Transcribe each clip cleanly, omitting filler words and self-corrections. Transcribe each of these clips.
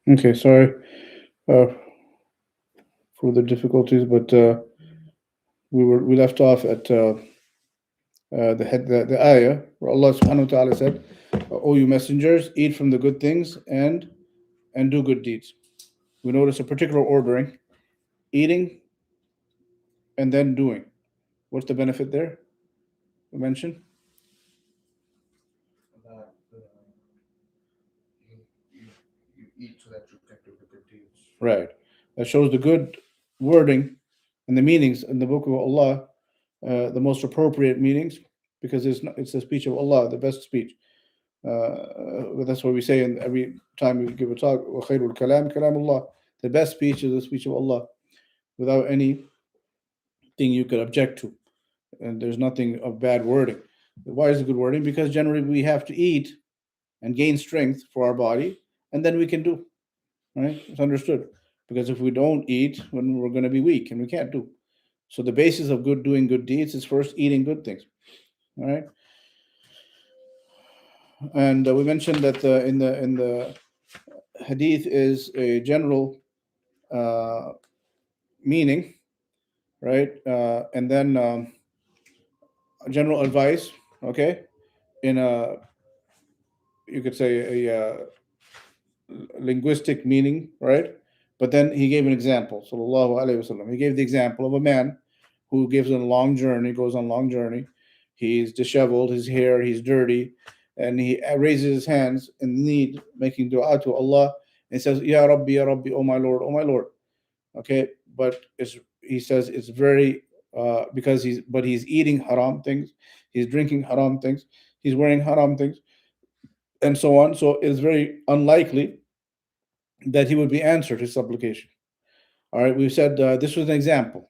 Okay, sorry uh, for the difficulties, but we left off at the ayah where Allah subhanahu wa ta'ala said, "O you messengers, eat from the good things and do good deeds." We notice a particular ordering: eating and then doing. What's the benefit there? We mentioned. That you, you, you eat so that you can do the good deeds. Right. That shows the good wording and the meanings in the book of Allah, the most appropriate meanings, because it's the speech of Allah, the best speech. That's what we say in every time we give a talk. وَخَيْرُ الْكَلَامِ كَلَامُ اللَّهِ. The best speech is the speech of Allah, without anything you could object to, and there's nothing of bad wording. Why is it good wording? Because generally we have to eat and gain strength for our body, and then we can do. Right? It's understood. Because if we don't eat, then we're going to be weak and we can't do. So the basis of doing good deeds is first eating good things. All right. And we mentioned that in the hadith is a general uh, meaning, right? And then general advice, okay, in a, you could say, a linguistic meaning, right? But then he gave an example, sallallahu alaihi wasallam. He gave the example of a man who gives a long journey, goes on a long journey. He's disheveled, his hair, he's dirty, and he raises his hands in need, making dua to Allah, and says, Ya Rabbi, oh my Lord, oh my Lord. Okay, but he says it's very because he's eating haram things, he's drinking haram things, he's wearing haram things, and so on. So it's very unlikely that he would be answered his supplication. All right, we said this was an example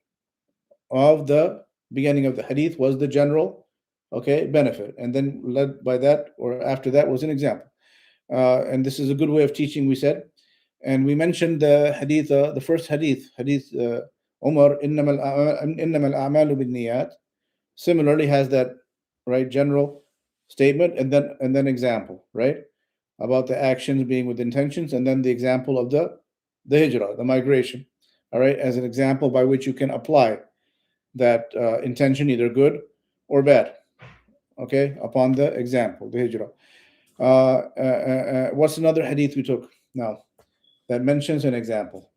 of the beginning of the hadith was the general, okay, benefit, and then led by that or after that was an example. And this is a good way of teaching, we said. And we mentioned the hadith, the first hadith Umar, إنما الأعمال بالنيات, similarly has that right general statement and then example, right, about the actions being with intentions, and then the example of the hijrah, the migration, all right, as an example by which you can apply that intention, either good or bad, okay, upon the example, the hijrah. What's another hadith we took now that mentions an example?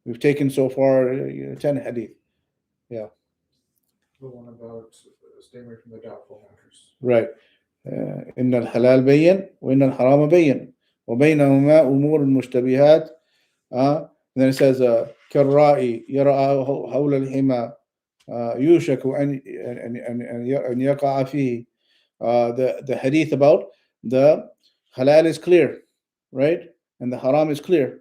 We've taken so far 10 hadith. Yeah. The one about staying away from the doubtful matters. Right. إن الحلال بين وإن الحرام بين وبينهما أمور مشتبهات. And then it says كالرائي يرعى حول الحمى يوشك أن يقع فيه. The hadith about the halal is clear, right? And the haram is clear.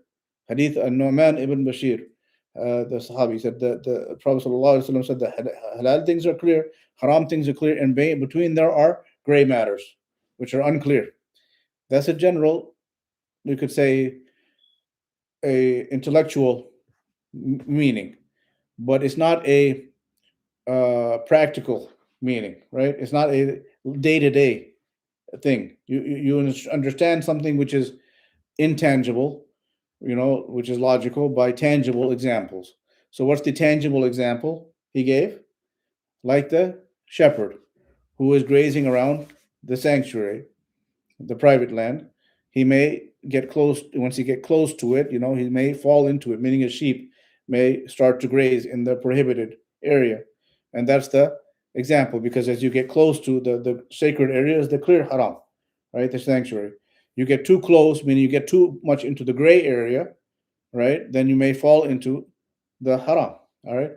Hadith An-Nu'man ibn Bashir, the Sahabi, said that the Prophet ﷺ said that halal things are clear, haram things are clear, and between there are gray matters, which are unclear. That's a general, you could say, a intellectual meaning, but it's not a practical meaning, right? It's not a day-to-day thing. You understand something which is intangible, which is logical by tangible examples. So what's the tangible example he gave? Like the shepherd who is grazing around the sanctuary, the private land. He may get close. Once he get close to it, he may fall into it, meaning a sheep may start to graze in the prohibited area. And that's the example, because as you get close to the sacred area is the clear haram, right? The sanctuary. You get too close, meaning you get too much into the gray area, right? Then you may fall into the haram. All right.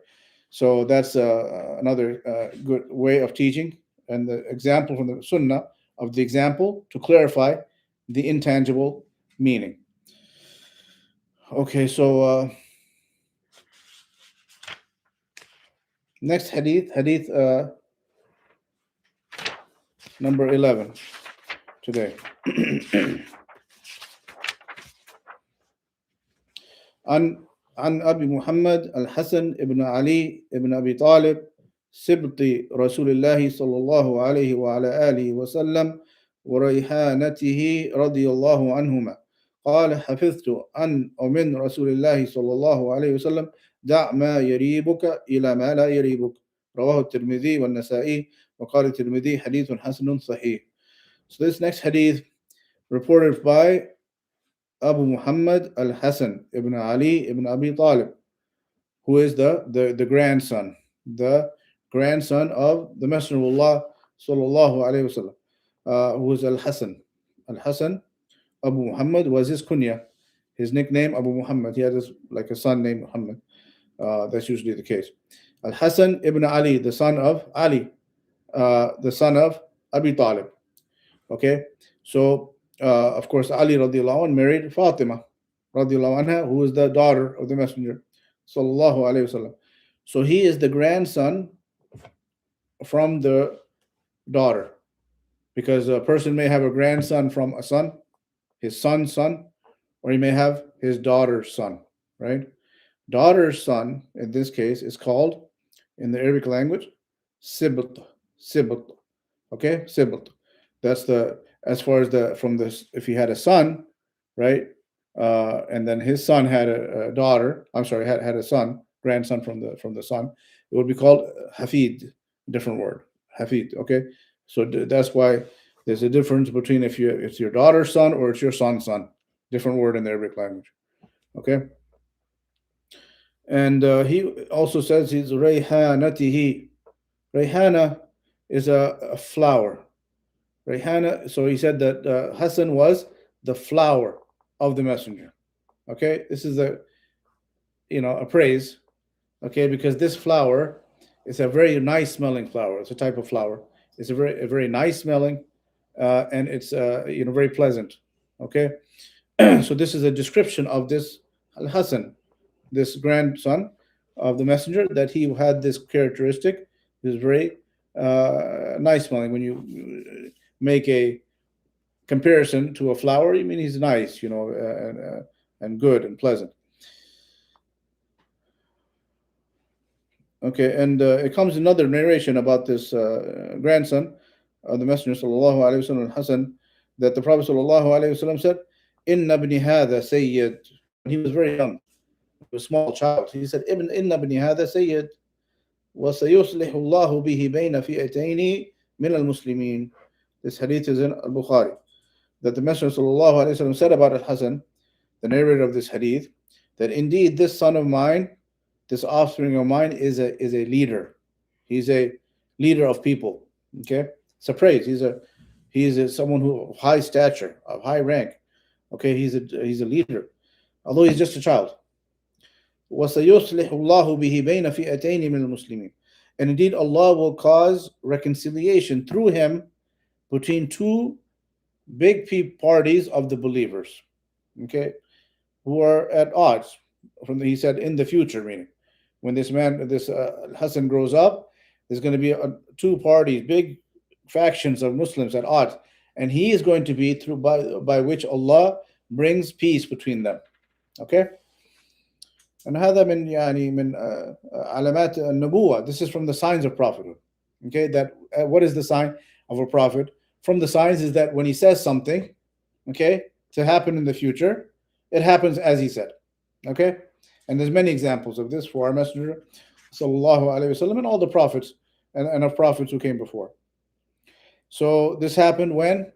So that's another good way of teaching, and the example from the Sunnah of the example to clarify the intangible meaning. Okay, so next hadith number 11 today. عن أبي محمد الحسن ابن علي ابن أبي طالب سبط رسول الله صلى الله عليه وعلى آله وسلم وريحانته رضي الله عنهما قال حفظت عن ومن رسول الله صلى الله عليه وسلم دع ما يريبك إلى ما لا يريبك. رواه الترمذي والنسائي وقال الترمذي حديث حسن صحيح. So this next hadith reported by Abu Muhammad al-Hasan ibn Ali ibn Abi Talib, who is the grandson, of the Messenger of Allah sallallahu alayhi wasallam, who is al-Hasan. Al-Hasan, Abu Muhammad was his kunya, his nickname Abu Muhammad. He had like a son named Muhammad. That's usually the case. Al-Hasan ibn Ali, the son of Ali, the son of Abi Talib. Okay, so of course Ali radiallahu anh married Fatima radiallahu anha, who is the daughter of the Messenger sallallahu alayhi wasallam. So he is the grandson from the daughter, because a person may have a grandson from a son, his son's son, or he may have his daughter's son, right? Daughter's son in this case is called in the Arabic language sibt. Okay, sibt. That's the, as far as the from this, if he had a son, right, and then his son had a daughter, I'm sorry, had a son, grandson from the son, it would be called hafid, different word, hafid. Okay, so that's why there's a difference between if it's your daughter's son or it's your son's son, different word in the Arabic language. Okay, and he also says he's rayhanatihi. Rayhana is a flower. Rayhana, so he said that Hassan was the flower of the Messenger. Okay, this is a praise. Okay, because this flower is a very nice smelling flower. It's a type of flower. It's a very nice smelling, and it's very pleasant. Okay, so this is a description of this Hassan, this grandson of the Messenger, that he had this characteristic. He was very nice smelling. When you make a comparison to a flower, you mean he's nice, and good and pleasant. Okay, and it comes another narration about this grandson of the Messenger sallallahu alaihi wasallam, Hassan, that the Prophet sallallahu alaihi wasallam said, "Inna ibni hadha sayyid." When he was very young, he was a small child. He said, "Inna ibni hadha sayyid, wa sayuslihu Allahu bihi bayna fi'ataini min al-muslimin." This hadith is in Al-Bukhari. That the Messenger sallallahu alaihi wasallam said about Al-Hasan, the narrator of this hadith, that indeed this son of mine, this offspring of mine, is a leader. He's a leader of people. Okay, it's a praise. He's someone who of high stature, of high rank. Okay, he's a leader, although he's just a child. وَسَيُصْلِحُ اللَّهُ بِهِ بَيْنَ فِئَتَيْنِ مِنَ الْمُسْلِمِينَ. And indeed Allah will cause reconciliation through him between two big parties of the believers, okay, who are at odds. He said in the future, meaning when this Hassan grows up, there's going to be two parties, big factions of Muslims at odds, and he is going to be through by which Allah brings peace between them. Okay. And هذا من علامات النبوة. This is from the signs of prophethood. Okay, that what is the sign of a prophet? From the signs is that when he says something, okay, to happen in the future, it happens as he said. Okay, and there's many examples of this for our Messenger sallallahu alaihi wasallam and all the prophets and of prophets who came before. So this happened when,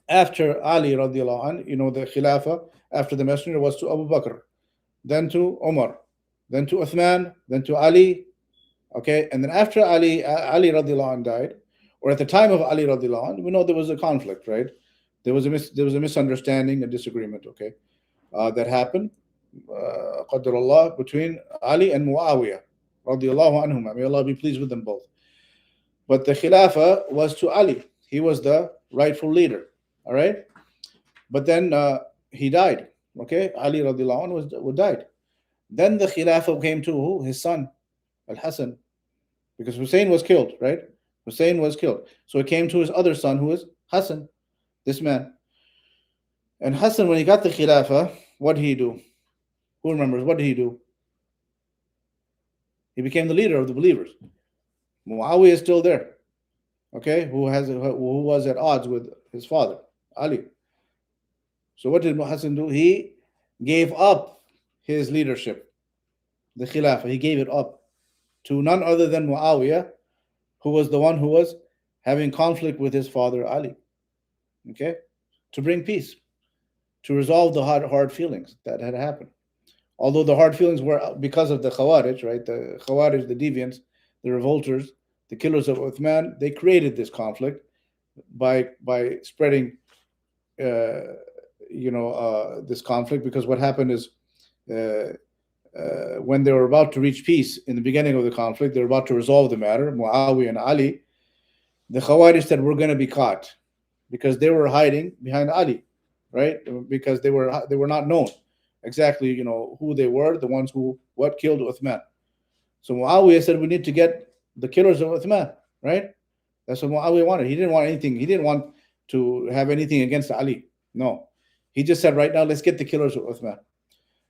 after Ali radiallahu anh, the Khilafah after the Messenger was to Abu Bakr, then to Umar, then to Uthman, then to Ali. Okay, and then after Ali radiallahu anh died, or at the time of Ali radiallahu anh, we know there was a conflict, right? There was a misunderstanding, a disagreement, okay, that happened, qadarullah, between Ali and Muawiyah radiallahu anhuma. May Allah be pleased with them both. But the Khilafah was to Ali. He was the rightful leader, all right? But then he died. Okay, Ali radiallahu anhu died. Then the Khilafah came to who? His son, Al-Hasan, because Hussein was killed, right? Hussein was killed. So it came to his other son, who is Hassan, this man. And Hassan, when he got the Khilafah, what did he do? Who remembers? What did he do? He became the leader of the believers. Muawiyah is still there, okay, who was at odds with his father, Ali. So what did Hassan do? He gave up his leadership, the Khilafah. He gave it up to none other than Muawiyah, who was the one who was having conflict with his father Ali. Okay, to bring peace, to resolve the hard feelings that had happened. Although the hard feelings were because of the Khawarij, right? The Khawarij, the deviants, the revolters, the killers of Uthman, they created this conflict by spreading, uh, this conflict. Because what happened is, uh, when they were about to reach peace in the beginning of the conflict, they were about to resolve the matter. Muawiyah and Ali, the Khawarij said, "We're going to be caught," because they were hiding behind Ali, right? Because they were not known exactly, who they were, the ones who what killed Uthman. So Muawiyah said, "We need to get the killers of Uthman," right? That's what Muawiyah wanted. He didn't want anything. He didn't want to have anything against Ali. No, he just said, "Right now, let's get the killers of Uthman."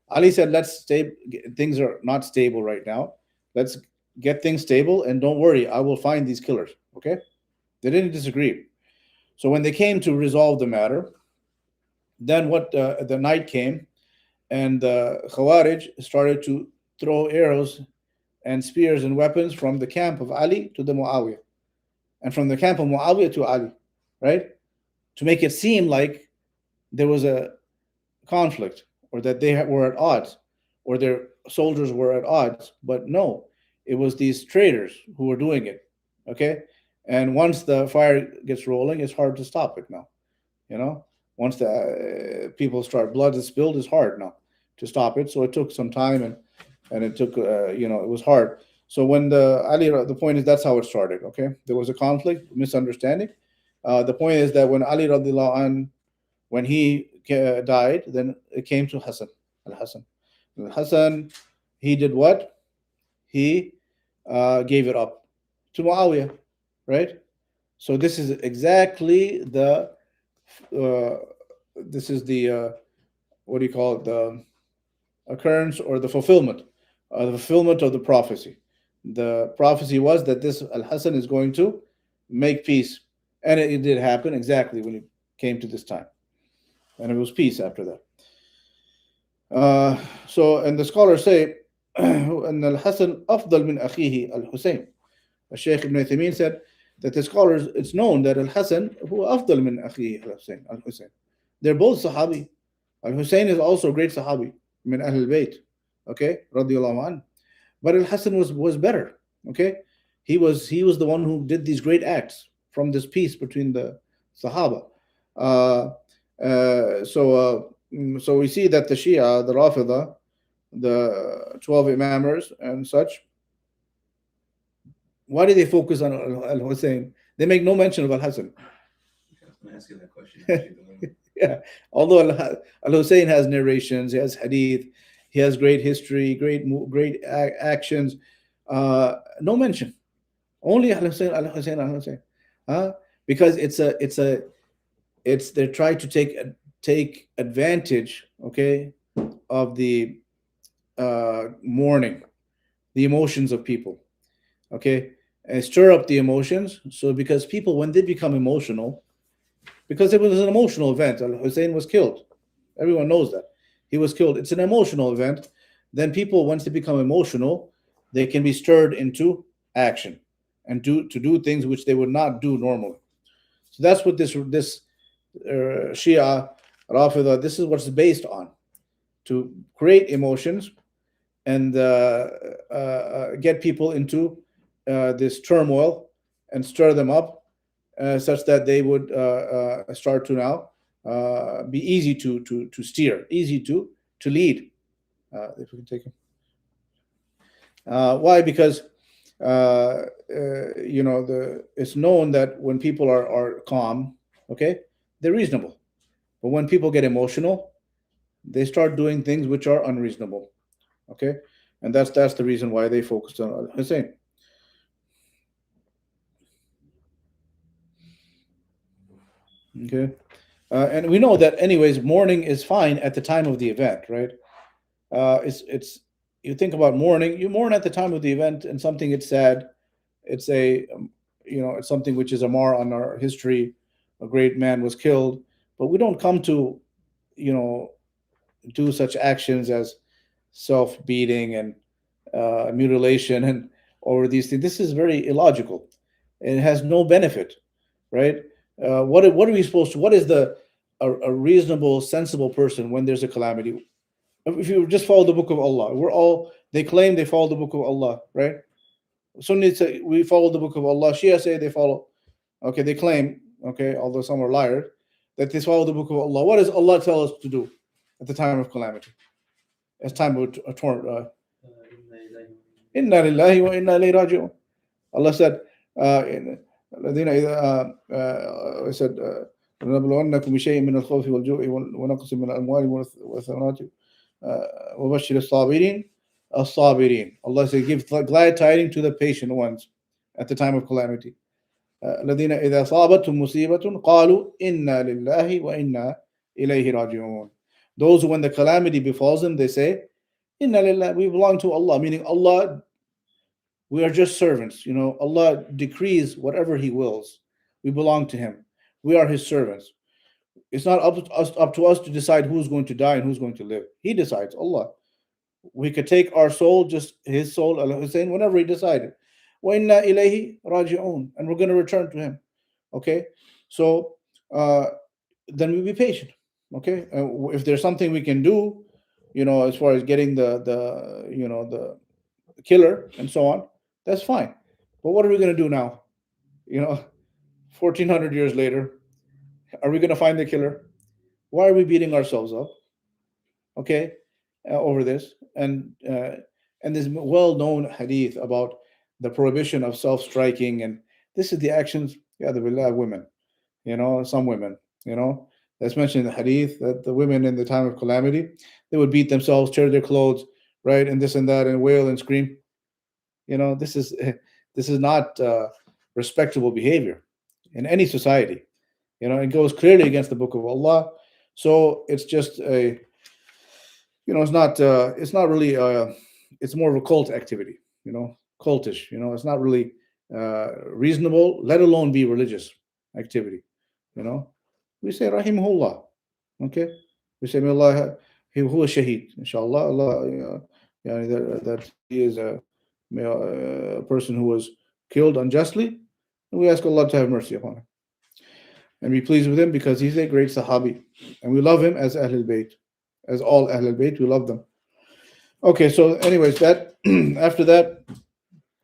Ali said, "Let's stay. Things are not stable right now. Let's get things stable, and don't worry, I will find these killers." Okay, they didn't disagree. So when they came to resolve the matter, then what? The night came, and the Khawarij started to throw arrows and spears and weapons from the camp of Ali to the Muawiyah, and from the camp of Muawiyah to Ali, right? To make it seem like there was a conflict, or that they were at odds, or their soldiers were at odds. But no, it was these traitors who were doing it. Okay, and once the fire gets rolling, it's hard to stop it now. You know, once the people start, blood is spilled, it's hard now to stop it. So it took some time, and it took, it was hard. So when the point is, that's how it started. Okay, there was a conflict, misunderstanding. The point is that when Ali radiallahu anh, when he died, then it came to Hassan, Al Hassan. Al Hassan, he did what? He gave it up to Muawiyah, right? So this is exactly uh, the what do you call it? The occurrence, or the fulfillment of the prophecy. The prophecy was that this Al Hassan is going to make peace, and it did happen exactly when it came to this time, and it was peace after that. And the scholars say, "أن الحسن أفضل من أخيه الحسين." Shaykh Ibn Uthaymeen said that the scholars, it's known that Al Hassan هو أفضل من أخيه الحسين. They're both Sahabi. Al Hussein is also a great Sahabi, min Ahl Bayt, okay, radiallahu anh. But Al Hassan was better, okay. He was the one who did these great acts from this peace between the Sahaba. Uh, so we see that the Shia, the Rafida, the 12 Imamers and such, why do they focus on Al Hussein? They make no mention of Al Hassan. I was going to ask you that question. Actually. Yeah, although Al Hussein has narrations, he has Hadeeth, he has great history, great actions. No mention. Only Al Hussein, Al Hussein, Al Hussein. Because they're trying to take advantage, okay, of the mourning, the emotions of people, okay, and stir up the emotions. So because people, when they become emotional, because it was an emotional event, Al Hussein was killed. Everyone knows that he was killed. It's an emotional event. Then people, once they become emotional, they can be stirred into action and to do things which they would not do normally. So that's what this Shia Rafida, this is what it's based on, to create emotions and get people into this turmoil and stir them up, such that they would start to now be easy to steer, easy to lead. If we can take him. Why? Because it's known that when people are calm, okay, they're reasonable. But when people get emotional, they start doing things which are unreasonable. Okay, and that's the reason why they focused on Al Hussein. Okay, and we know that anyways, mourning is fine at the time of the event, right? It's you think about mourning, you mourn at the time of the event, and something it's sad, it's it's something which is a mar on our history. A great man was killed, but we don't come to you know, do such actions as self-beating and mutilation and or these things. This is very illogical. It has no benefit, right? What are we supposed to? What is a reasonable, sensible person when there's a calamity? If you just follow the book of Allah, they claim they follow the book of Allah, right? Sunnis say we follow the book of Allah. Shia say they follow. Okay, they claim. Okay, although some are liars, that they follow the book of Allah. What does Allah tell us to do at the time of calamity? It's time of a torrent. Inna lillahi wa inna ilayhi raji'un. Allah said, الذين إذا said لنبلونكم بشيء من الخوف والجوع ونقص من الأموال والثمرات وبشر الصابرين الصابرين. Allah said, give glad tidings to the patient ones at the time of calamity. الذين إذا أصابتهم مصيبة قالوا إنا لله وإنا إليه راجعون. Those who, when the calamity befalls them, they say, Inna lillah, we belong to Allah, meaning Allah, we are just servants. Allah decrees whatever He wills. We belong to Him. We are His servants. It's not up to us to decide who's going to die and who's going to live. He decides, Allah. We could take our soul, just His soul, Al-Hussein, whenever He decided. وَإِنَّا إِلَيْهِ رَاجِعُونَ. And we're going to return to Him. Okay? So, then we be patient. Okay? If there's something we can do, as far as getting the killer and so on, that's fine. But what are we going to do now? 1400 years later, are we going to find the killer? Why are we beating ourselves up? Okay, over this and this well-known hadith about the prohibition of self-striking, and this is the actions, of women. Some women. That's mentioned in the hadith that the women in the time of calamity, they would beat themselves, tear their clothes, right, and this and that, and wail and scream. This is not respectable behavior in any society. It goes clearly against the book of Allah. So it's just it's not really it's more of a cult activity, cultish. It's not really reasonable, let alone be religious activity. We say rahimahullah. Okay, we say may Allah, he who is shaheed, inshallah, Allah, that he is a person who was killed unjustly, and we ask Allah to have mercy upon him and be pleased with him, because he's a great Sahabi, and we love him as Ahlul Bayt, as all Ahlul Bayt, we love them. Okay, so anyways, that after that,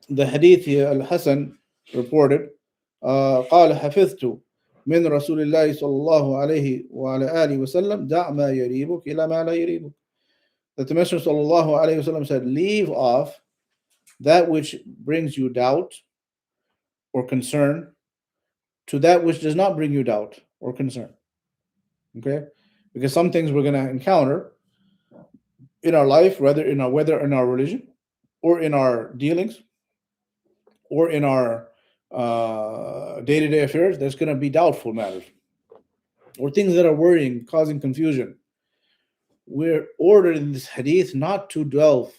the hadith here, Al-Hasan reported, قال حفظت من رسول الله صلى الله عليه وعلى آله وسلم دع ما يريبك إلى ما لا يريبك. That the Messenger صلى الله عليه وسلم said, leave off that which brings you doubt or concern to that which does not bring you doubt or concern. Okay? Because some things we're going to encounter in our life, whether in our religion or in our dealings or in our day-to-day affairs, there's going to be doubtful matters or things that are worrying, causing confusion. We're ordered in this hadith not to dwell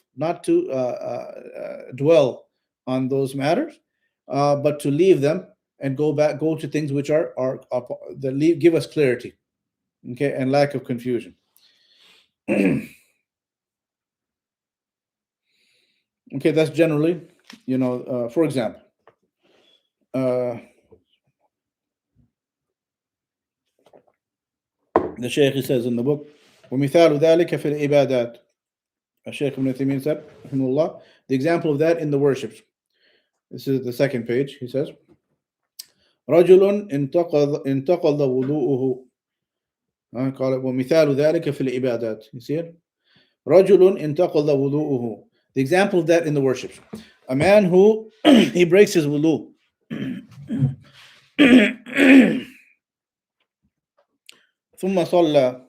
on those matters, but to leave them and go to things which are that give us clarity, okay, and lack of confusion. Okay, that's generally, for example, the Shaykh says in the book, وَمِثَالُ ذَلِكَ فِي الْعِبَادَاتِ. Shaykh Ibn Uthaymeen said, rahimahullah, the example of that in the worships. This is the second page. He says, رَجُلٌ انتقض وضوءه. قال ومثال ذلك في العبادات. You see it? رَجُلٌ انتقض وضوءه. The example of that in the worships. A man who he breaks his wudu. ثم صلى.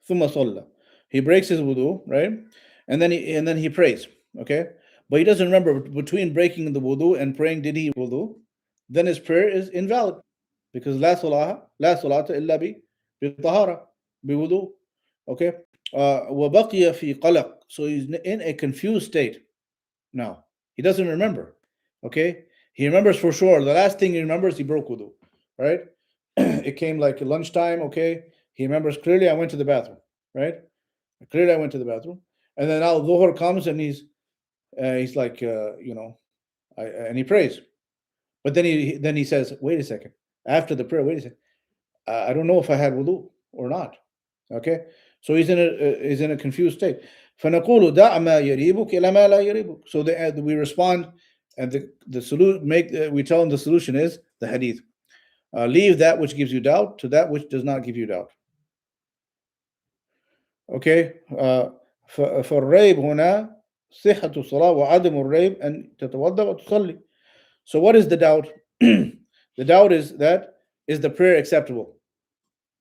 ثم صلى. He breaks his wudu, right? And then he prays, okay? But he doesn't remember between breaking the wudu and praying, did he wudu? Then his prayer is invalid, because la salata illa bi tahara, bi wudu. Okay? وَبَقِيَ فِي قَلَقٍ. So he's in a confused state now. He doesn't remember. Okay? He remembers for sure. The last thing he remembers, he broke wudu, right? It came like lunchtime, okay? He remembers clearly, I went to the bathroom, right? Clearly, I went to the bathroom. And then now Dhuhr comes and he's like, and he prays. But then he says, wait a second. After the prayer, wait a second. I don't know if I had wudu or not. Okay? So he's in a confused state. فَنَقُولُ دَعْ مَا يَرِيبُكَ إِلَى مَا لَا يَرِيبُكَ. So we respond, and we tell him the solution is the hadith. Leave that which gives you doubt to that which does not give you doubt. Okay? فالريب هنا صحة الصلاة وعدم الريب أن تتوضأ وتصلي. So what is the doubt? The doubt is the prayer acceptable?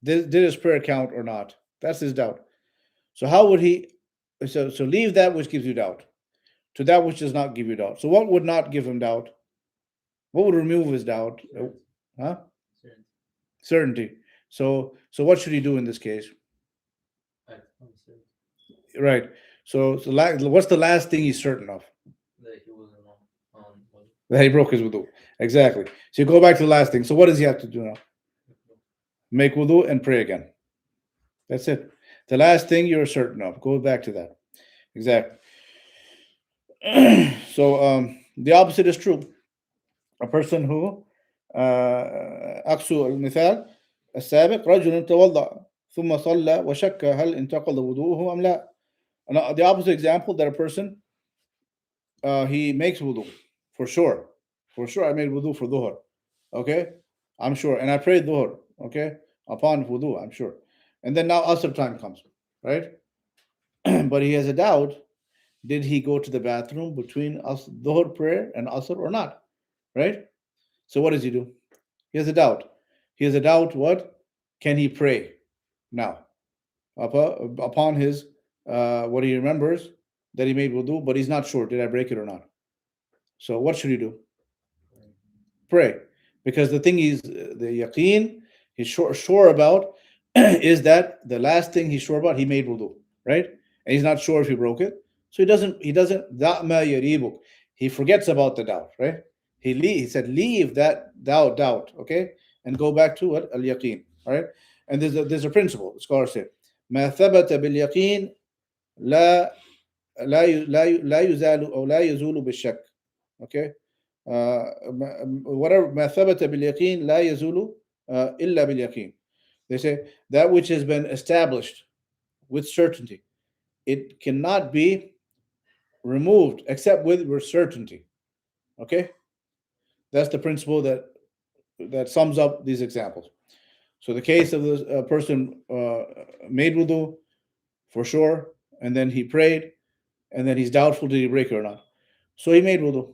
Did his prayer count or not? That's his doubt. So how would he? So leave that which gives you doubt to that which does not give you doubt. So what would not give him doubt? What would remove his doubt? Huh? Certainty. So what should he do in this case? Right. So what's the last thing he's certain of? That he wasn't on That he broke his wudu. Exactly. So you go back to the last thing. So what does he have to do now? Make wudu and pray again. That's it. The last thing you're certain of. Go back to that. Exactly. So the opposite is true. A person who عكس المثال السابق رجل توضأ ثم صلى وشك هل انتقض وضوءه أم لا. The opposite example, that a person he makes wudu for sure. I made wudu for dhuhr. Okay, I'm sure, and I prayed dhuhr. Okay, upon wudu, I'm sure. And then now asr time comes, right? But he has a doubt. Did he go to the bathroom between dhuhr prayer and asr or not? Right? So what does he do? He has a doubt. What? Can he pray now? Upon his what he remembers that he made wudu, but he's not sure. Did I break it or not? So what should he do? Pray. Because the thing is, the yaqeen he's sure about is that the last thing he's sure about, he made wudu, right? And he's not sure if he broke it. So he doesn't دَعْ مَا يَرِيبُكَ. He forgets about the doubt, right? He said, leave that doubt, okay? And go back to it, al-yaqeen, all right? And there's a principle, the scholars say, مَا ثَبَتَ بِالْيَقِين لا يزال أو لا يزول بالشك. Okay? Whatever ما ثبت باليقين لا يزول إلا باليقين. They say that which has been established with certainty, it cannot be removed except with certainty. Okay? That's the principle that sums up these examples. So the case of the person made wudu for sure, and then he prayed, and then he's doubtful, did he break it or not? So he made wudu.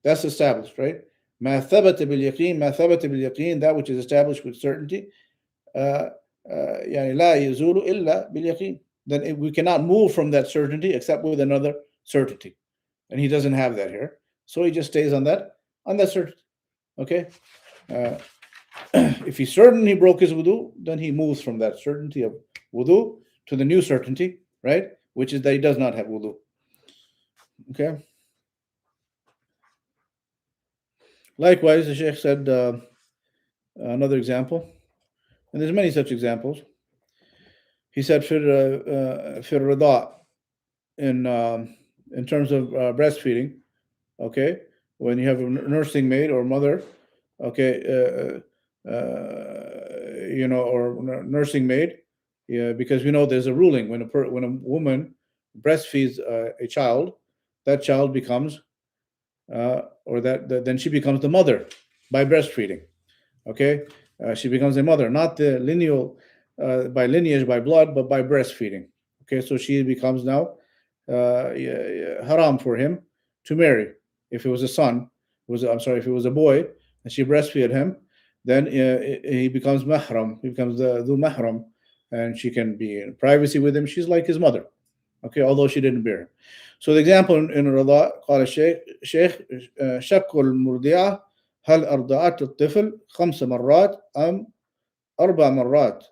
That's established, right? ما ثبت باليقين, that which is established with certainty. يعني لا يزول إلا باليقين. Then we cannot move from that certainty except with another certainty, and he doesn't have that here, so he just stays on that certainty. Okay. If he's certain he broke his wudu, then he moves from that certainty of wudu to the new certainty, right? Which is that he does not have wudu. Okay. Likewise, the Shaykh said another example, and there's many such examples. He said for rida, in terms of breastfeeding, okay, when you have a nursing maid or mother, okay, or nursing maid, yeah, because we know there's a ruling when a woman breastfeeds a child, that child becomes then she becomes the mother by breastfeeding. Okay, she becomes a mother, not the lineal by lineage, by blood, but by breastfeeding. Okay, so she becomes now haram for him to marry. If it was a son, if it was a boy, and she breastfed him, then he becomes mahram. He becomes the mahram, and she can be in privacy with him. She's like his mother. Okay, although she didn't bear him. So the example in Rida, قال الشيخ شك المرضعة هل أرضعت الطفل 5 مرات أم 4 مرات.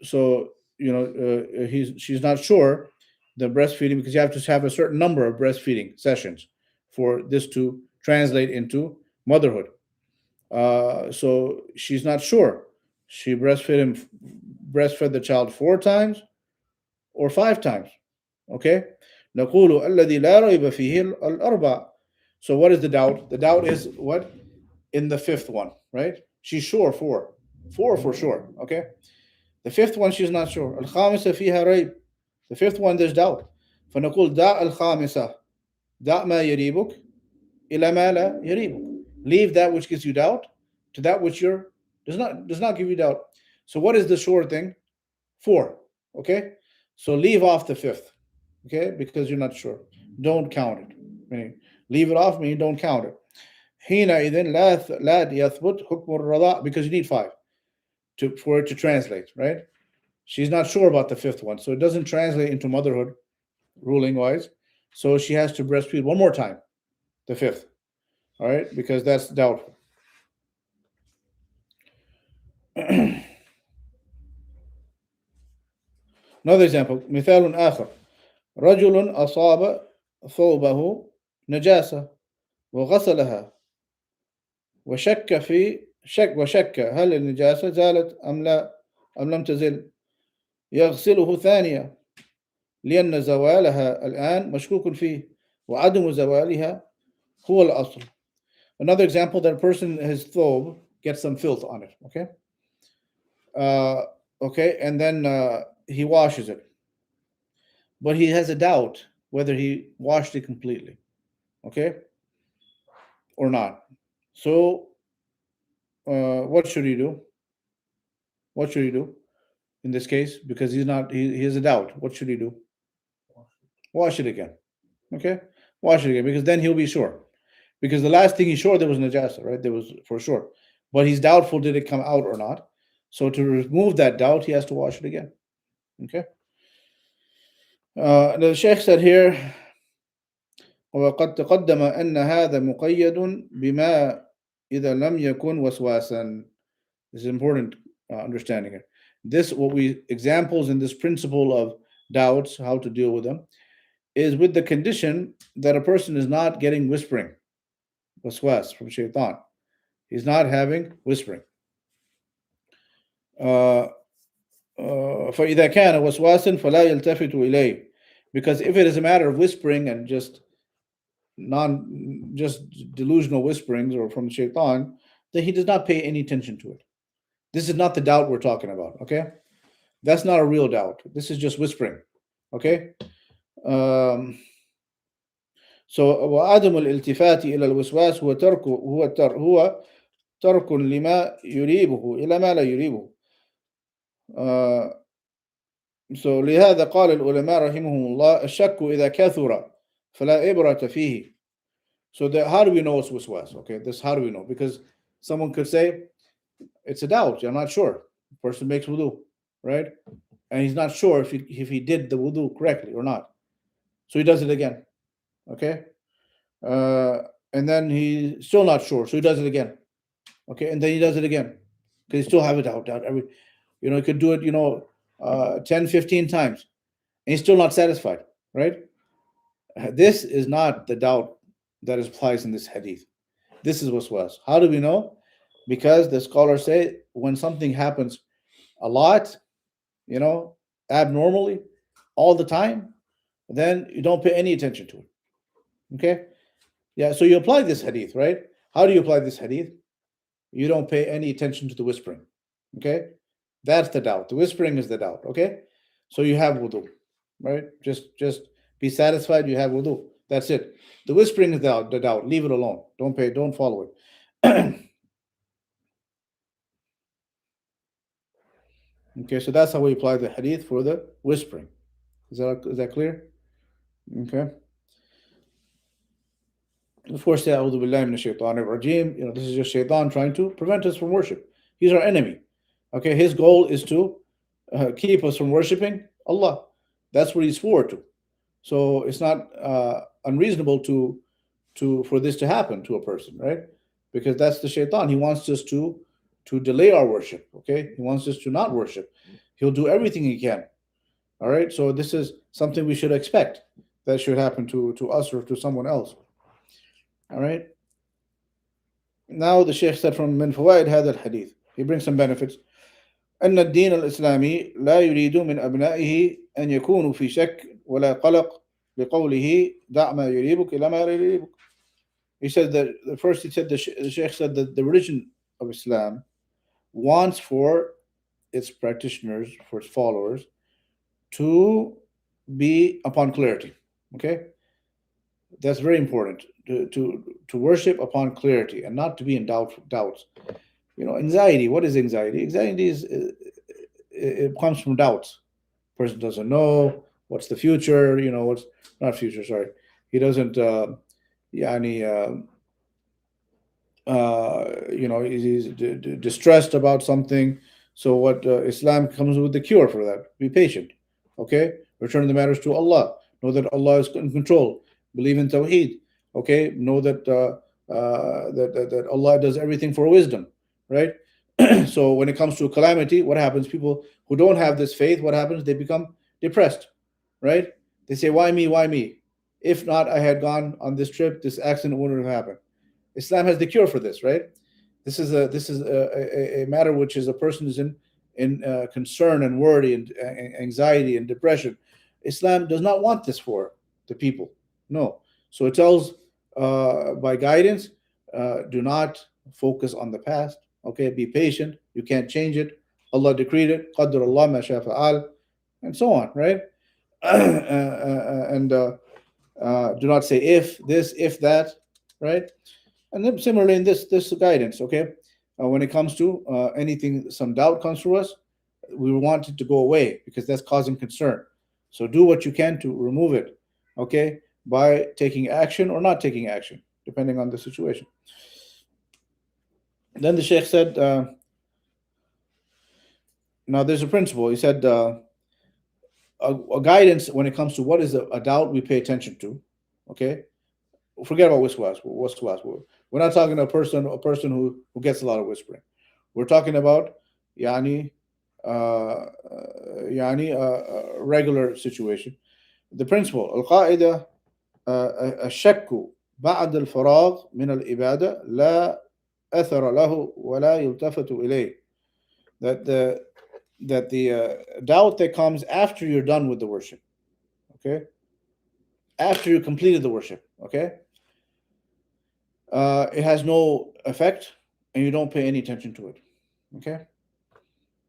So she's not sure the breastfeeding, because you have to have a certain number of breastfeeding sessions for this to translate into motherhood. So she's not sure. She breastfed the child 4 times or 5 times. Okay. نقول الذي لا ريب فيه الأربع. So what is the doubt? The doubt is what? In the fifth one, right? She's sure four for sure. Okay. The fifth one she's not sure. الخامسة فيها ريب. The fifth one there's doubt. فنقول دع الخامسة دع ما يريبك إلى ما لا يريبك. Leave that which gives you doubt to that which does not give you doubt. So what is the sure thing? 4. Okay. So leave off the fifth. Okay, because you're not sure. Don't count it. Meaning, leave it off, meaning don't count it. حينئذ لا يثبت حكم الرضاع, because you need 5 for it to translate, right? She's not sure about the fifth one, so it doesn't translate into motherhood ruling wise. So she has to breastfeed one more time, the fifth. All right, because that's doubtful. Another example, مثال آخر. رجل أصاب ثوبه نجاسة وغسلها وشك هل النجاسة زالت أم لا أم لم تزل، يغسله ثانية لأن زوالها الآن مشكوك فيه وعدم زوالها هو الأصل. Another example, that a person, his thobe gets some filth on it. Okay. Okay, and then he washes it, but he has a doubt whether he washed it completely, okay, or not. So what should he do? What should he do in this case? Because he has a doubt. What should he do? Wash it again. Okay, wash it again, because then he'll be sure. Because the last thing he's sure, there was najasa, right? There was for sure, but he's doubtful, did it come out or not? So to remove that doubt, he has to wash it again. Okay. The Sheikh said here, وقد تقدم أن هذا مقيد بما إذا لم يكن وسواسا. This is important understanding here. This, examples in this principle of doubts, how to deal with them, is with the condition that a person is not getting whispering, waswas, from shaitan. He's not having whispering. فإذا كان وسواسا فلا يلتفت إليه. Because if it is a matter of whispering and just delusional whisperings or from shaitan, then he does not pay any attention to it. This is not the doubt we're talking about. Okay, that's not a real doubt. This is just whispering. Okay. So وعدم الالتفات إلى الوسواس هو ترك لما يريبه إلى ما لا يريبه. So لهذا قال العلماء رحمهم الله الشك إذا كثر فلا إبرة فيه. So how do we know it's waswas? Okay, this how do we know? Because someone could say it's a doubt. I'm not sure. The person makes wudu, right? And he's not sure if he did the wudu correctly or not. So he does it again. Okay, and then he's still not sure, so he does it again. Okay, and then he does it again because he still have a doubt. He could do it 10, 15 times, and he's still not satisfied, right? This is not the doubt that applies in this hadith. This is waswas. How do we know? Because the scholars say when something happens a lot, abnormally, all the time, then you don't pay any attention to it. Okay? Yeah, so you apply this hadith, right? How do you apply this hadith? You don't pay any attention to the whispering. Okay? That's the doubt. The whispering is the doubt. Okay? So you have wudu, right? Just be satisfied you have wudu. That's it. The whispering is the doubt. Leave it alone. Don't follow it. Okay, so that's how we apply the hadith for the whispering. Is that clear? Okay. Of course, A'udhu billahi minash shaitanir rajim. This is just shaitan trying to prevent us from worship. He's our enemy. Okay, his goal is to keep us from worshiping Allah. That's what he swore to. So it's not unreasonable for this to happen to a person, right? Because that's the shaitan. He wants us to delay our worship. Okay, he wants us to not worship. He'll do everything he can. All right. So this is something we should expect that should happen to us or to someone else. All right. Now the Shaykh said from من فوائد هذا الحديث, he brings some benefits. أن الدين الإسلامي لا يريد من أبنائه أن يكونوا في شك ولا قلق بقوله دع ما يريبك إلى ما لا يريبك. He said that first he said the Shaykh said that the religion of Islam wants for its practitioners, for its followers, to be upon clarity. Okay, that's very important to worship upon clarity and not to be in doubts. Anxiety. What is anxiety? Anxiety is it comes from doubts. Person doesn't know what's the future. What's not future. Sorry, he doesn't. Yani, he's distressed about something. So what Islam comes with the cure for that. Be patient. Okay, return the matters to Allah. Know that Allah is in control. Believe in Tawheed. Okay, know that that Allah does everything for wisdom. Right. So when it comes to a calamity, what happens? People who don't have this faith, what happens? They become depressed. Right. They say, "Why me? Why me? If not, I had gone on this trip. This accident wouldn't have happened." Islam has the cure for this, right? This is a matter which is a person is in concern and worry and anxiety and depression. Islam does not want this for the people. No. So it tells by guidance, do not focus on the past. Okay, be patient. You can't change it. Allah decreed it. Qadr Allah ma sha fa'al, and so on, right? And do not say if this, if that, right? And then similarly in this guidance, okay, when it comes to anything, some doubt comes to us, we want it to go away because that's causing concern. So do what you can to remove it, okay, by taking action or not taking action, depending on the situation. Then the Sheikh said, now there's a principle. He said, a guidance when it comes to what is a doubt we pay attention to, okay. Forget about waswas. We're not talking to a person who gets a lot of whispering. We're talking about yani regular situation. The principle القاعدة الشك بعد الفراغ من الإبادة لا أثر له ولا يلتفت إليه. That the doubt that comes after you're done with the worship, okay, after you completed the worship, okay, it has no effect and you don't pay any attention to it. Okay,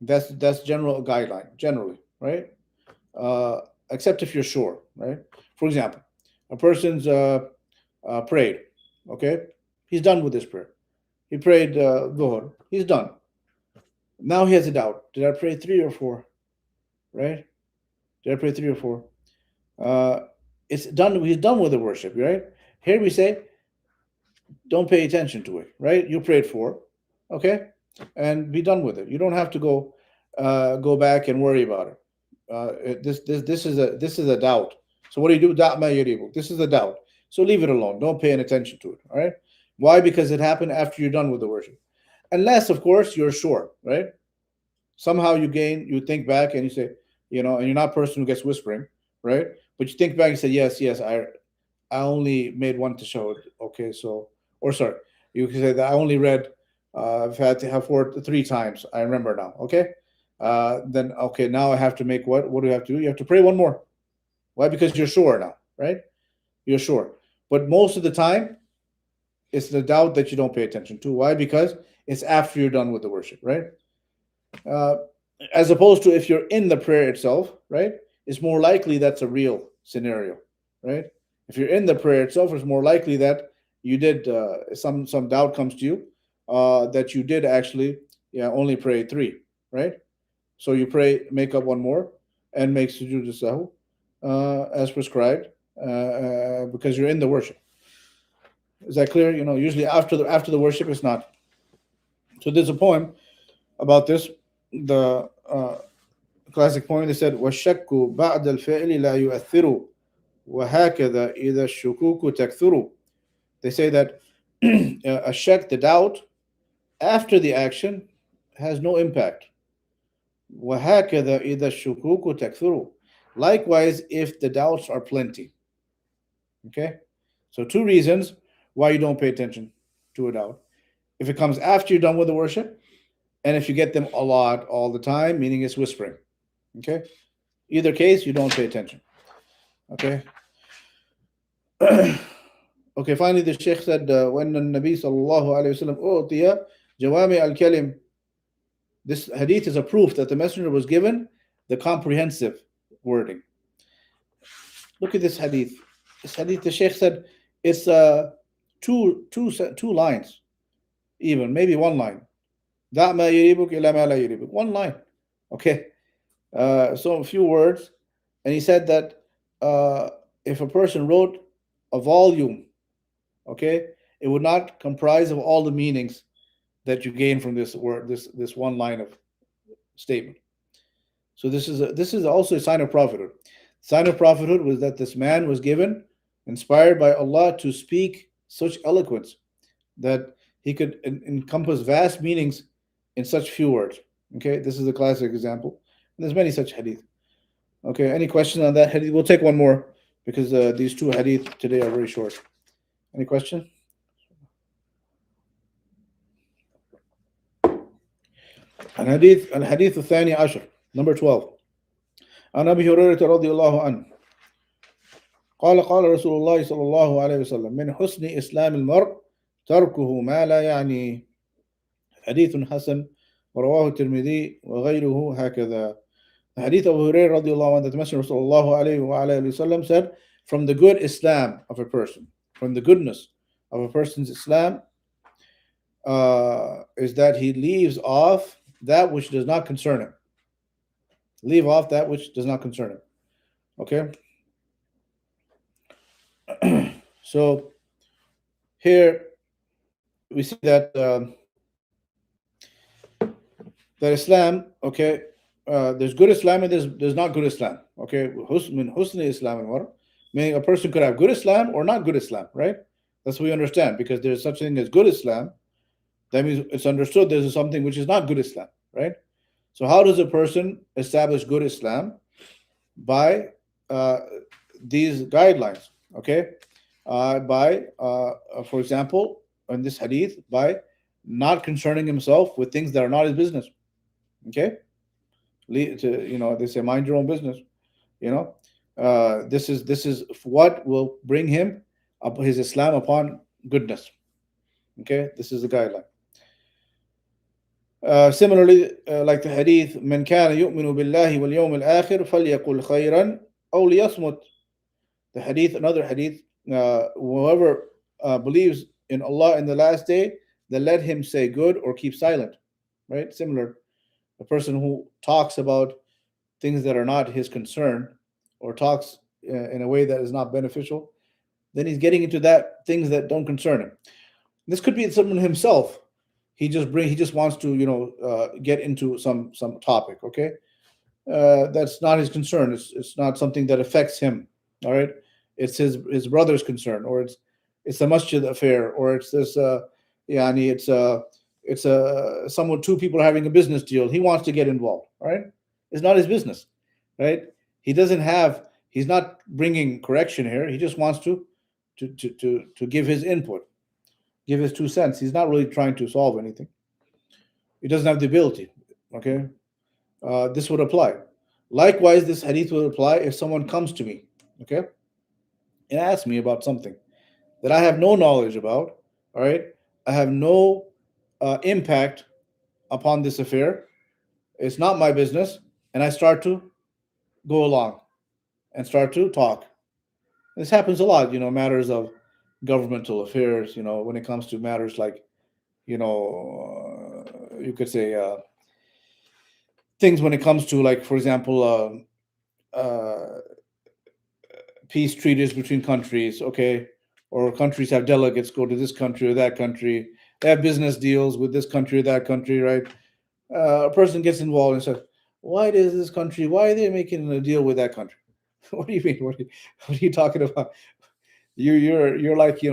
that's general guideline generally, right? Except if you're sure, right? For example, a person's prayed, okay, he's done with this prayer. He prayed Dhuhr, he's done. Now he has a doubt. Did I pray 3 or 4? Right? Did I pray 3 or 4? It's done. He's done with the worship, right? Here we say, don't pay attention to it, right? You prayed 4, okay, and be done with it. You don't have to go back and worry about it. This is a doubt. So what do? Da ma yuribu. This is a doubt. So leave it alone. Don't pay any attention to it. All right. Why? Because it happened after you're done with the worship. Unless, of course, you're sure, right? Somehow you think back and you say, and you're not a person who gets whispering, right? But you think back and say, yes, I only made one tashahhud. Okay, so, or sorry, you can say that I only read Fatiha 3 times. I remember now. Okay, then okay, now I have to make what? What do you have to do? You have to pray one more. Why? Because you're sure now, right? You're sure. But most of the time, it's the doubt that you don't pay attention to. Why? Because it's after you're done with the worship, right? As opposed to if you're in the prayer itself, right? It's more likely that's a real scenario, right? If you're in the prayer itself, it's more likely that you did some doubt comes to you that you did actually only pray 3, right? So you pray, make up one more, and make sujood sahu as prescribed because you're in the worship. Is that clear? Usually after the worship, it's not. So there's a poem about this. The classic poem. They said, "وَالشَّكُّ بَعْدَ الْفِعْلِ لَا يُؤَثِّرُ وَهَكَذَا إِذَا الشُّكُوكُ تَكْثُرُ." They say that a shak, the doubt, after the action has no impact. وَهَكَذَا إِذَا الشُّكُوكُ تَكْثُرُ. Likewise, if the doubts are plenty. Okay? So 2 reasons why you don't pay attention to a doubt. if it comes after you're done with the worship, and if you get them a lot all the time, meaning it's whispering. Okay? Either case, you don't pay attention. Okay? Okay, finally the Sheikh said, when the Nabi sallallahu alayhi wa sallam utiya jawami al-kalim. This hadith is a proof that the messenger was given the comprehensive wording. Look at this hadith. This hadith, the Sheikh said, it's two lines, even maybe one line. Da ma yuribuk ila ma la yuribuk. One line. Okay. So a few words. And he said that if a person wrote a volume, okay, it would not comprise of all the meanings that you gain from this word, this one line of statement. So this is also a sign of prophethood. Sign of prophethood was that this man was given, inspired by Allah, to speak such eloquence that he could encompass vast meanings in such few words. Okay, this is a classic example. And there's many such hadith. Okay, any questions on that hadith? We'll take one more because these two hadith today are very short. Any question? الحديث الثاني عشر, number 12. عن أبي هريرة رضي الله عنه قال رسول الله صلى الله عليه وسلم من حسن إسلام المرء تركه ما لا يعني. حديث حسن ورواه الترمذي وغيره هكذا. The hadith of Abu Hurairah رضي الله عنه, that the Messenger صلى الله عليه وعلى آله وسلم said, from the good Islam of a person, from the goodness of a person's Islam, is that he leaves off that which does not concern him. Leave off that which does not concern him. Okay? So here we see that that Islam, okay, there's good Islam and there's not good Islam. Okay, min husni Islam al-mar, meaning a person could have good Islam or not good Islam, right? That's what we understand, because there's such a thing as good Islam. That means it's understood there's something which is not good Islam, right? So how does a person establish good Islam? By these guidelines, okay? For example, in this hadith, by not concerning himself with things that are not his business, okay? They say mind your own business, this is what will bring him up his Islam upon goodness, okay? This is the guideline. Similarly, like the hadith, من كان يؤمن بالله واليوم الآخر فليقل خيرا أو ليصمت. The hadith, another hadith, whoever believes in Allah in the last day, then let him say good or keep silent, right? Similar, a person who talks about things that are not his concern or talks in a way that is not beneficial, then he's getting into that things that don't concern him. This could be someone himself. He just wants to get into some topic, okay? That's not his concern. It's not something that affects him. All right, it's his brother's concern, or it's a masjid affair, or it's this someone, two people are having a business deal. He wants to get involved. All right, it's not his business, right? He's not bringing correction here. He just wants to give his input, give his 2 cents. He's not really trying to solve anything. He doesn't have the ability. Okay, this would apply. Likewise, this hadith would apply if someone comes to me, okay, and asks me about something that I have no knowledge about. All right, I have no impact upon this affair. It's not my business, and I start to go along and start to talk. This happens a lot, matters of governmental affairs, when it comes to matters like, you could say things when it comes to, like, for example, peace treaties between countries, okay, or countries have delegates go to this country or that country. They have business deals with this country or that country, right? A person gets involved and says, why is this country, why are they making a deal with that country? What do you mean? What are you talking about? You're like,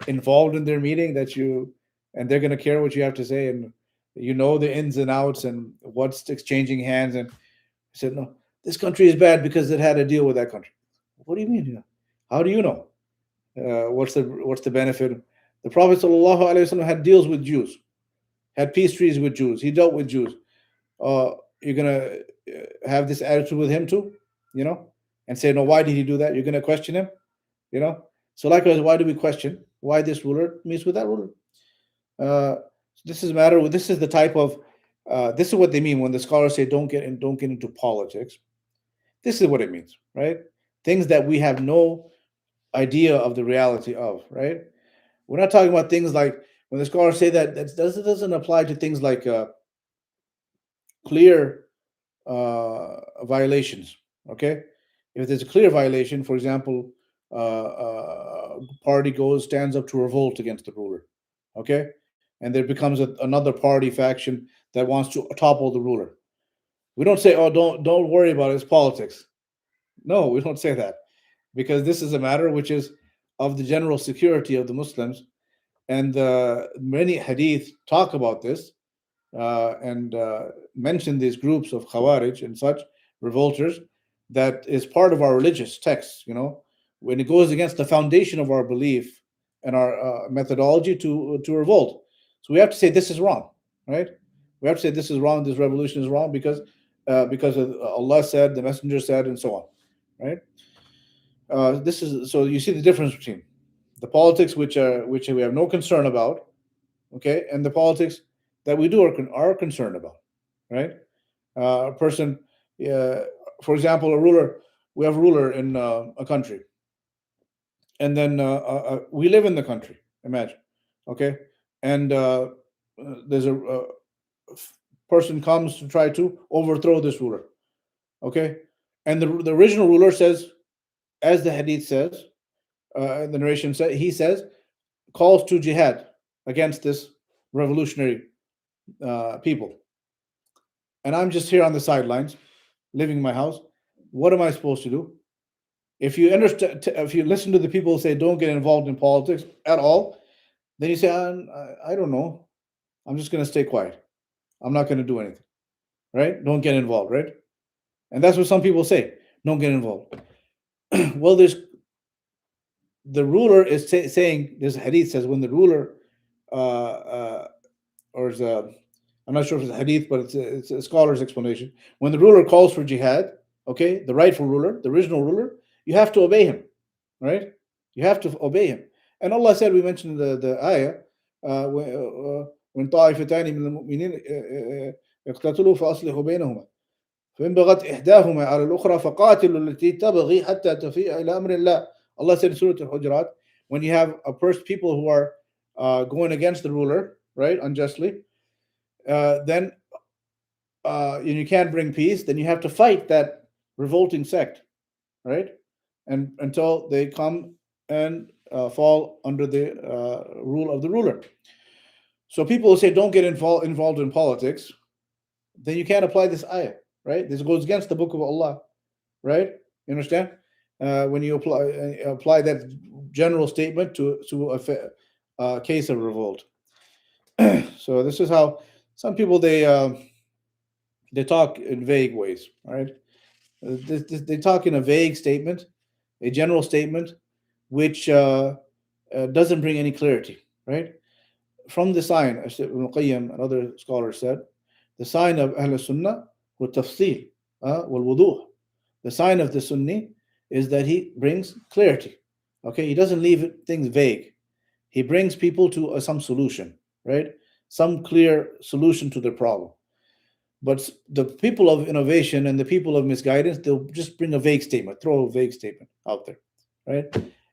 involved in their meeting and they're going to care what you have to say, and the ins and outs and what's exchanging hands. And I said, no, this country is bad because it had a deal with that country. What do you mean? How do you know? What's the benefit The Prophet ﷺ had deals with Jews, had peace treaties with Jews. He dealt with Jews. You're gonna have this attitude with him too, you know, and say, no, why did he do that? You're gonna question him, you know. So likewise, why do we question why this ruler meets with that ruler? This is a matter. This is the type of. This is what they mean when the scholars say don't get into politics. This is what it means, right? Things that we have no idea of the reality of, right? We're not talking about things like when the scholars say that doesn't apply to things like clear violations. Okay, if there's a clear violation, for example, party stands up to revolt against the ruler. Okay, and there becomes another party faction that wants to topple the ruler. We don't say, "Oh, don't worry about it, it's politics." No, we don't say that, because this is a matter which is of the general security of the Muslims, and many hadith talk about this and mention these groups of Khawarij and such revolters. That is part of our religious texts. You know, when it goes against the foundation of our belief and our methodology to revolt. So we have to say this is wrong, right? We have to say this is wrong. This revolution is wrong because Allah said, the Messenger said, and so on, right? This is so you see the difference between the politics which we have no concern about, okay, and the politics that we do are concerned about, right? A person, for example, a ruler. We have a ruler in a country, and then we live in the country. Imagine, okay, and there's a person comes to try to overthrow this ruler, okay, and the original ruler says, as the hadith says, the narration says, he says, calls to jihad against this revolutionary people, and I'm just here on the sidelines, living in my house. What am I supposed to do? If you understand, if you listen to the people who say don't get involved in politics at all, then you say, I don't know. I'm just going to stay quiet. I'm not going to do anything, right? Don't get involved, right? And that's what some people say. Don't get involved. Well, the ruler is saying, this hadith says, when the ruler, or is I'm not sure if it's a hadith, but it's a scholar's explanation. When the ruler calls for jihad, okay, the rightful ruler, the original ruler, you have to obey him, right? You have to obey him. And Allah said, we mentioned the ayah, when طائفتان من المؤمنين اقتتلوا فأصلحوا بينهما فإن بغت إحداهما على الأخرى فقاتلوا التي تبغي حتى تفيء إلى أمر الله. Allah said in Surah Al-Hujurat, when you have people who are going against the ruler, right, unjustly, then you can't bring peace, then you have to fight that revolting sect, right? And until they come and fall under the rule of the ruler. So people who say don't get involved in politics, then you can't apply this ayah, right? This goes against the book of Allah, right? You understand? When you apply that general statement to a case of revolt. So this is how some people they talk in vague ways, right? They talk in a vague statement, a general statement, which doesn't bring any clarity, right? From the sign, as Ibn Qayyim and other scholars said, the sign of Ahl Sunnah wa tafsil wal wuduh. The sign of the Sunni is that he brings clarity. Okay, he doesn't leave things vague. He brings people to some solution, right? Some clear solution to their problem. But the people of innovation and the people of misguidance, they'll just bring a vague statement, throw a vague statement out there, right?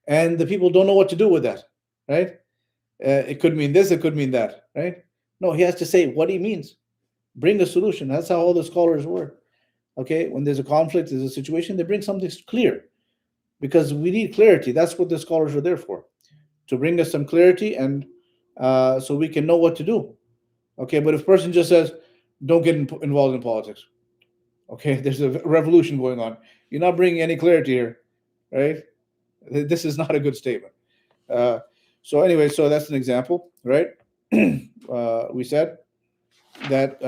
And the people don't know what to do with that, right? It could mean this, it could mean that, right? No, he has to say what he means. Bring a solution. That's how all the scholars work. Okay, when there's a conflict, there's a situation, they bring something clear, because we need clarity. That's what the scholars are there for, to bring us some clarity, and so we can know what to do. Okay, but if a person just says, don't get involved in politics, okay, there's a revolution going on, you're not bringing any clarity here, right? This is not a good statement. So anyway, so that's an example, right? We said that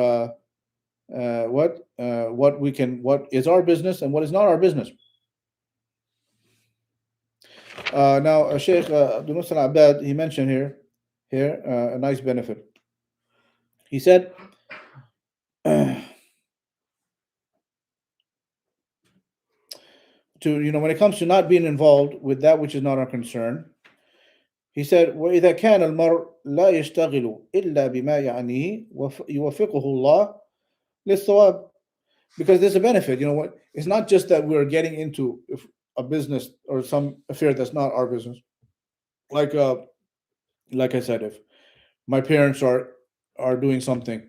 what is our business and what is not our business. Now, Sheikh Abdul Muhsin Abbad, he mentioned here here a nice benefit. He said, when it comes to not being involved with that which is not our concern, he said, وإذا كان المرء لا يشتغل إلا بما يعنيه يوفقه الله للصواب. Because there's a benefit. You know what? It's not just that we're getting into a business or some affair that's not our business. Like I said, if my parents are doing something,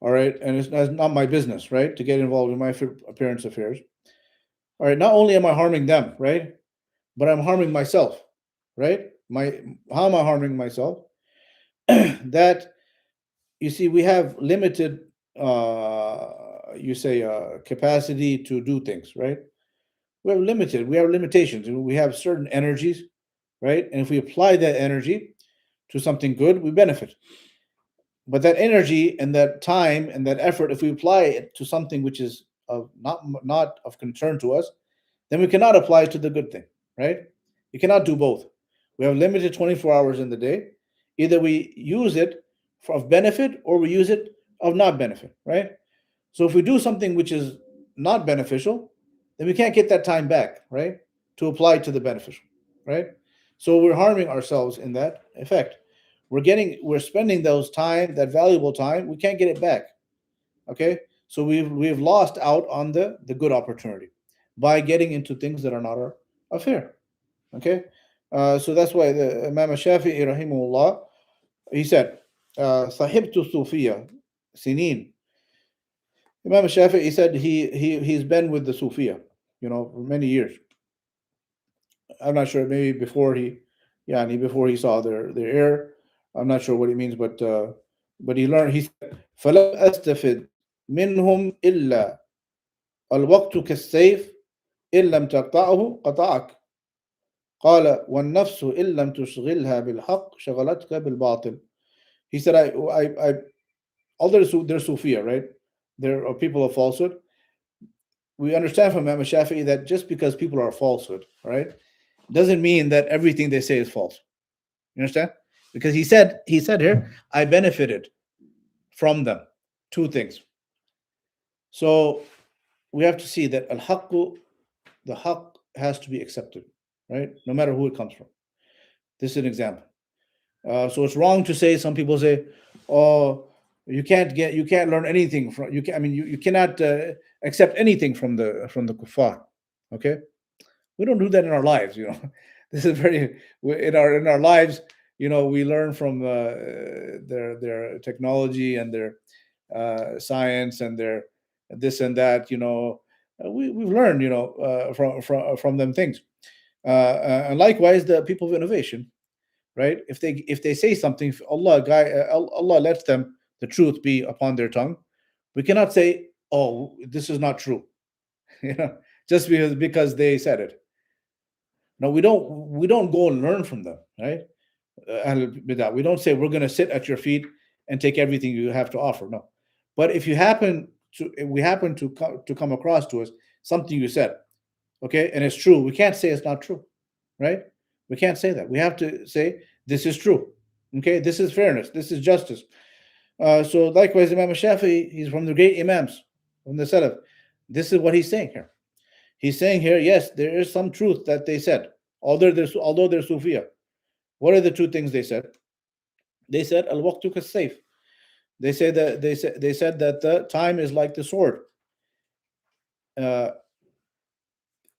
all right, and it's not my business, right, to get involved in my parents' affairs. All right, not only am I harming them, right, but I'm harming myself, right? How am I harming myself? That, you see, we have limited, capacity to do things, right? We have limitations. We have certain energies, right? And if we apply that energy to something good, we benefit. But that energy and that time and that effort, if we apply it to something which is of not of concern to us, then we cannot apply it to the good thing, right? You cannot do both. We have limited 24 hours in the day. Either we use it of benefit or we use it of not benefit, right? So if we do something which is not beneficial, then we can't get that time back, right? To apply to the beneficial, right? So we're harming ourselves in that effect. We're spending that valuable time, we can't get it back. Okay? So we've lost out on the good opportunity by getting into things that are not our affair. Okay? So that's why the Imam Shafi'i rahimahullah, he said, Sahibtu Sufiya Sinin. Imam Shafi'i, he said he's been with the Sufiya, for many years. I'm not sure, maybe before he saw their error. I'm not sure what he means, but he learned. He said, فَلَمْ أَسْتَفِدْ مِنْهُمْ إِلَّا الْوَقْتُ كَالسَّيْفِ إِن لَمْ تَقْطَعْهُ قَطَعَكَ. قال والنفس إن لم تشغلها بالحق شغلتك بالباطل. He said, although they're Sufiya, right? They're people of falsehood. We understand from Imam Shafi'i that just because people are falsehood, right, doesn't mean that everything they say is false. You understand? Because he said here, I benefited from them. Two things. So we have to see that the haqq has to be accepted, right? No matter who it comes from. This is an example. So it's wrong to say, some people say, oh, you can't learn anything from, you cannot accept anything from the kuffar. Okay? We don't do that in our lives, This is in our lives, we learn from their technology and their science and their this and that, we've learned, from them things. And likewise, the people of innovation, right? If they say something, Allah lets them the truth be upon their tongue. We cannot say, oh, this is not true, just because they said it. No, we don't go and learn from them, right? We don't say we're going to sit at your feet and take everything you have to offer. No, but if we happen to come across to us something you said, okay, and it's true, we can't say it's not true, right? We can't say that. We have to say this is true. Okay, this is fairness. This is justice. So likewise, Imam Shafi'i, he's from the great Imams, from the Salaf. This is what he's saying here. He's saying here, yes, there is some truth that they said, although they're Sufiya. What are the two things they said? They said al-waqtu kas-sayf. They said that the time is like the sword.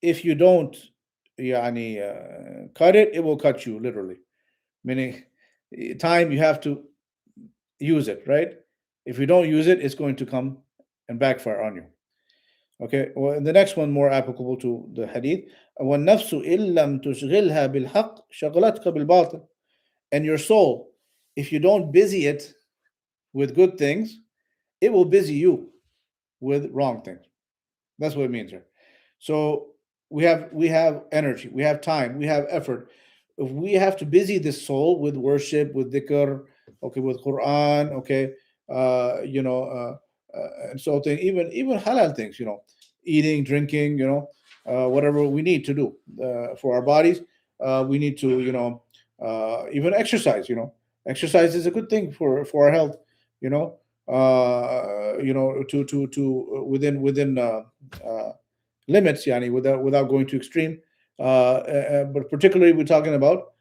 If you don't cut it, it will cut you, literally. Meaning, time, you have to use it, right? If you don't use it, it's going to come and backfire on you. Okay, well, and the next one more applicable to the hadith. وَالنَّفْسُ إِن لَمْ تُشْغِلْهَا بِالْحَقِّ شَغَلَتْكَ بِالْبَاطِلِ. And your soul, if you don't busy it with good things, it will busy you with wrong things. That's what it means here. So we have energy, we have time, we have effort. If we have to busy this soul with worship, with dhikr, okay, with Quran, okay, and so even halal things, eating, drinking, whatever we need to do for our bodies. We need to, even exercise, Exercise is a good thing for our health, you know. To within limits, yani, without going too extreme. But particularly, we're talking about,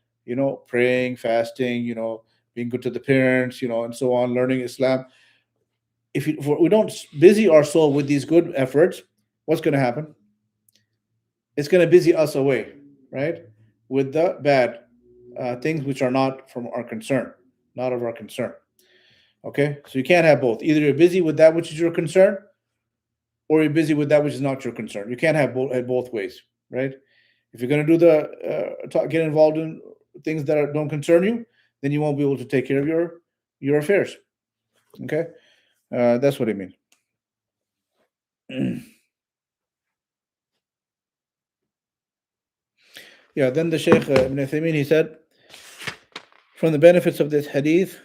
praying, fasting, being good to the parents, and so on, learning Islam. If we don't busy our soul with these good efforts, what's going to happen? It's going to busy us away, right, with the bad things which are not from our concern, not of our concern. Okay, so you can't have both. Either you're busy with that which is your concern, or you're busy with that which is not your concern. You can't have both ways, right? If you're going to do get involved in things that don't concern you, then you won't be able to take care of your affairs. Okay, that's what I mean. Yeah. Then the Shaykh Ibn Uthaymeen, he said, from the benefits of this hadith,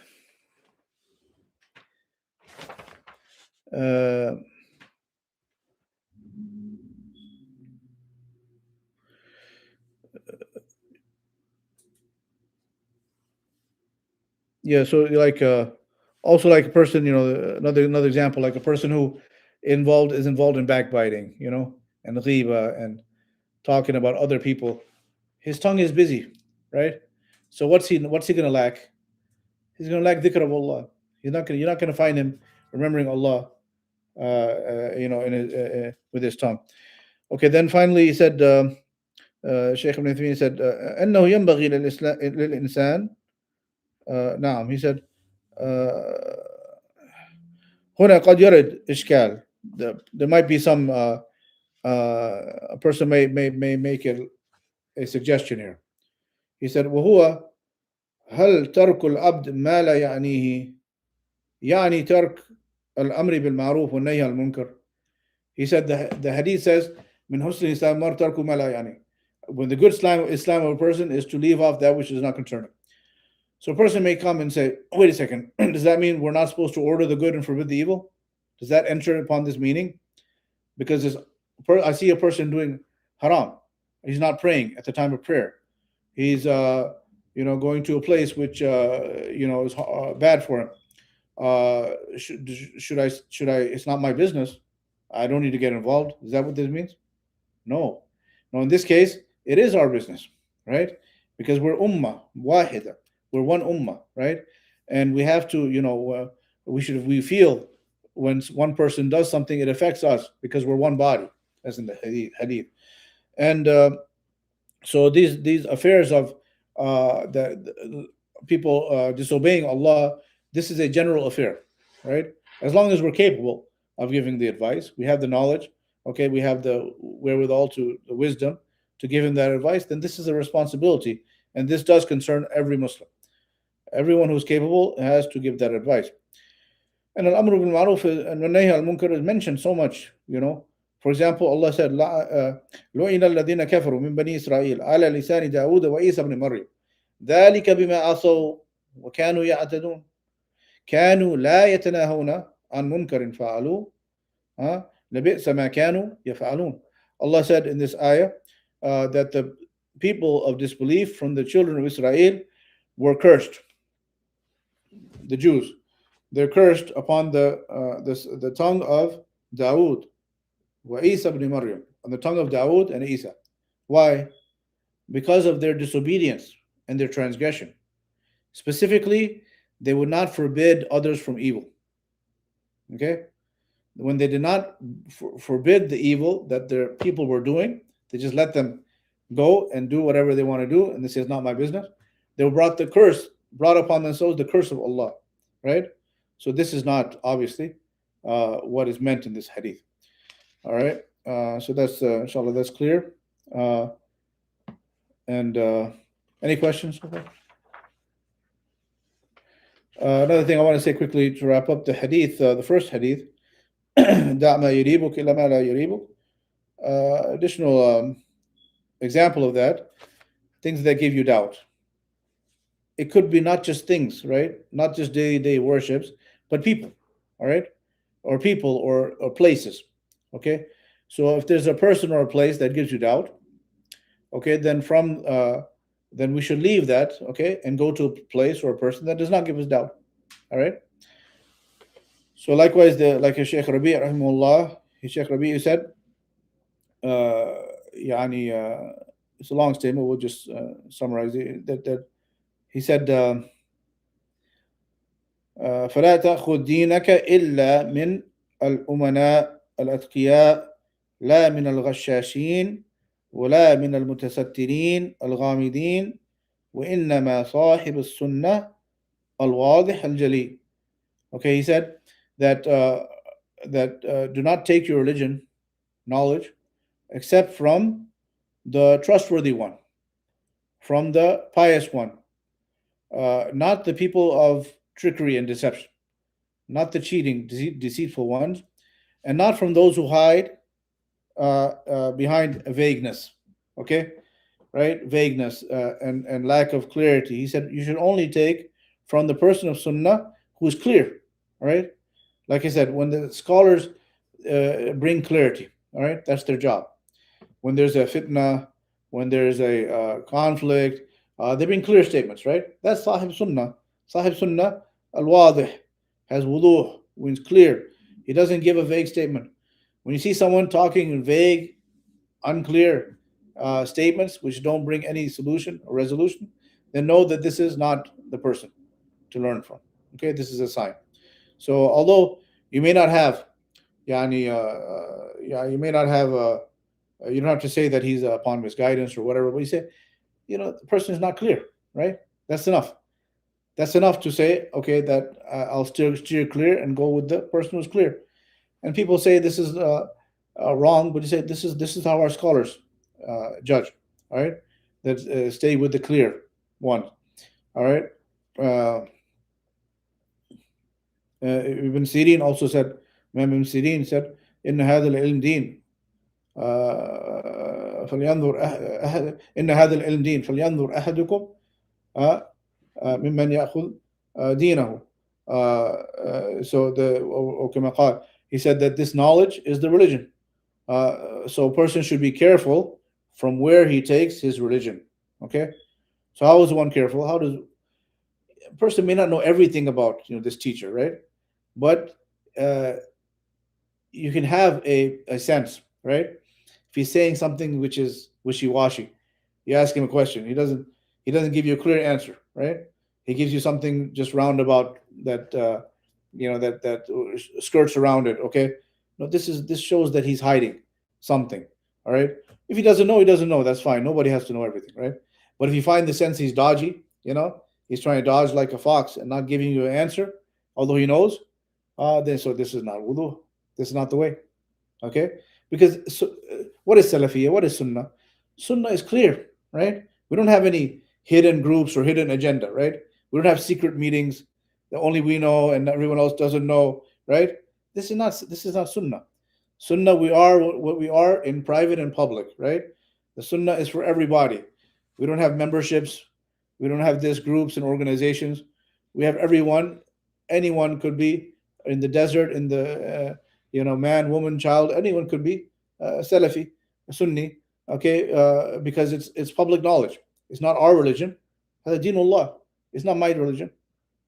yeah. So like, also like a person, another example, like a person who is involved in backbiting, and ghiba, and talking about other people. His tongue is busy, right? So what's he gonna lack? He's gonna lack dhikr of Allah. You're not gonna find him remembering Allah, with his tongue. Okay, then finally he said, Shaykh Ibn Uthaymeen said, أنه ينبغي للإنسان. نعم, he said, هنا قد يرد إشكال. There might be some, a person may make a suggestion here. He said, وهو هل ترك العبد ما لا يعنيه يعني ترك الأمر بالمعروف والنهي عن المنكر. He said the hadith says, من حسن الإسلام المرء ترك ما لا يعني. When the good Islam of a person is to leave off that which is not concerning. So a person may come and say, wait a second, does that mean we're not supposed to order the good and forbid the evil? Does that enter upon this meaning? Because I see a person doing haram. He's not praying at the time of prayer. He's going to a place which is bad for him. Should I? It's not my business. I don't need to get involved. Is that what this means? No. In this case, it is our business, right? Because we're ummah wahida. We're one ummah, right? And we have to, we feel when one person does something, it affects us because we're one body, as in the hadith. And so these affairs of the people disobeying Allah, this is a general affair, right? As long as we're capable of giving the advice, we have the knowledge, okay, we have the wherewithal, the wisdom to give him that advice, then this is a responsibility, and this does concern every Muslim. Everyone who's capable has to give that advice. And al-amru bil ma'ruf and nahy al-munkar is mentioned so much, For example, Allah said, لُعِنَ الَّذِينَ كَفَرُوا مِنْ بَنِي إِسْرَائِيلَ عَلَى لِسَانِ دَاوُودَ وَعِيسَى بْنِ مَرْيَمَ ذَلِكَ بِمَا عَصَوْا وَكَانُوا يَعْتَدُونَ كَانُوا لَا يَتَنَاهَوْنَ عَنْ مُنْكَرٍ فَعَلُوهُ لَبِئْسَ مَا كَانُوا يَفْعَلُونَ. Allah said in this ayah that the people of disbelief from the children of Israel were cursed. The Jews, they're cursed upon the tongue of Dawood, wa Isa ibn Maryam, on the tongue of Dawood and Isa. Why? Because of their disobedience and their transgression. Specifically, they would not forbid others from evil. Okay? When they did not forbid the evil that their people were doing, they just let them go and do whatever they want to do, and this is not my business. They brought upon themselves the curse of Allah, right? So this is not obviously what is meant in this hadith. All right, so that's inshallah, that's clear. And any questions? Another thing I want to say quickly to wrap up the hadith, the first hadith, دع ما يريبك إلى ما لا يريبك. Additional example of that, things that give you doubt. It could be not just things, right? Not just day-to-day worships, but people, all right? Or people or places, okay? So if there's a person or a place that gives you doubt, okay, then from then we should leave that, okay, and go to a place or a person that does not give us doubt. All right. So likewise, like Sheikh Rabi' rahimahullah, Sheikh Rabi' said, uh, يعني, it's a long statement. We'll just summarize it. That he said, فلا تأخذ دينك إلا من الأمناء الأتقياء لا من الغشاشين ولا من المتسترين الغامضين وإنما صاحب السنة الواضح الجلي. Okay, he said that do not take your religion knowledge except from the trustworthy one, from the pious one, not the people of trickery and deception, not the cheating, deceitful ones, and not from those who hide behind vagueness. Okay, right? Vagueness and lack of clarity. He said you should only take from the person of Sunnah who is clear. All right, like I said, when the scholars bring clarity, all right, that's their job. When there's a fitna, when there's a conflict, they bring clear statements, right? That's Sahib Sunnah. Sahib Sunnah al-Wadih, has wuduh, means clear. He doesn't give a vague statement. When you see someone talking in vague, unclear statements which don't bring any solution or resolution, then know that this is not the person to learn from. Okay, this is a sign. So although you may not have, you may not have you don't have to say that he's upon misguidance or whatever, but you say, the person is not clear, right? That's enough. That's enough to say, okay, that I'll steer clear and go with the person who's clear. And people say this is wrong, but you say this is how our scholars judge. All right, that stay with the clear one. All right. Ibn Sirin also said, Imam Ibn Sirin said, إن هذا العلم دين فلينظر إن هذا العلم دين فلينظر أحدكم ممن يأخذ دينه. So كما قال, he said that this knowledge is the religion. So a person should be careful from where he takes his religion. Okay, so how is one careful? How does a person may not know everything about this teacher, right? But you can have a sense, right? If he's saying something which is wishy-washy, you ask him a question, he doesn't give you a clear answer, right? He gives you something just roundabout that that skirts around it. Okay, no, this shows that he's hiding something. All right, if he doesn't know, he doesn't know. That's fine. Nobody has to know everything, right? But if you find the sense he's dodgy, he's trying to dodge like a fox and not giving you an answer, although he knows, then so this is not wudu. This is not the way. Okay, because what is Salafiyya? What is Sunnah? Sunnah is clear, right? We don't have any hidden groups or hidden agenda, right? We don't have secret meetings that only we know and everyone else doesn't know, right? This is not Sunnah. Sunnah, we are what we are in private and public, right? The Sunnah is for everybody. We don't have memberships. We don't have these groups and organizations. We have everyone. Anyone could be in the desert, in the man, woman, child. Anyone could be Salafi, Sunni. Okay, because it's public knowledge. It's not our religion. Hada Dinullah. It's not my religion.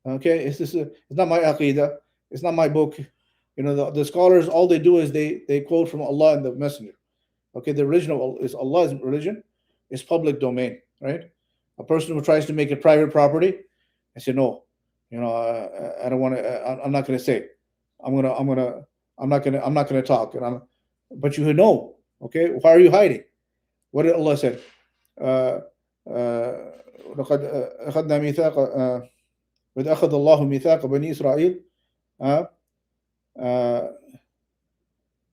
Okay, it's not my aqidah. It's not my book. The scholars, all they do is they quote from Allah and the Messenger. Okay, the religion is Allah's religion. It's public domain, right? A person who tries to make it private property, I say no. I don't want to. I'm not going to say. I'm not going to talk. But you know. Okay, why are you hiding? What did Allah say? لقد أخذنا ميثاق وإذ أخذ الله ميثاق بني إسرائيل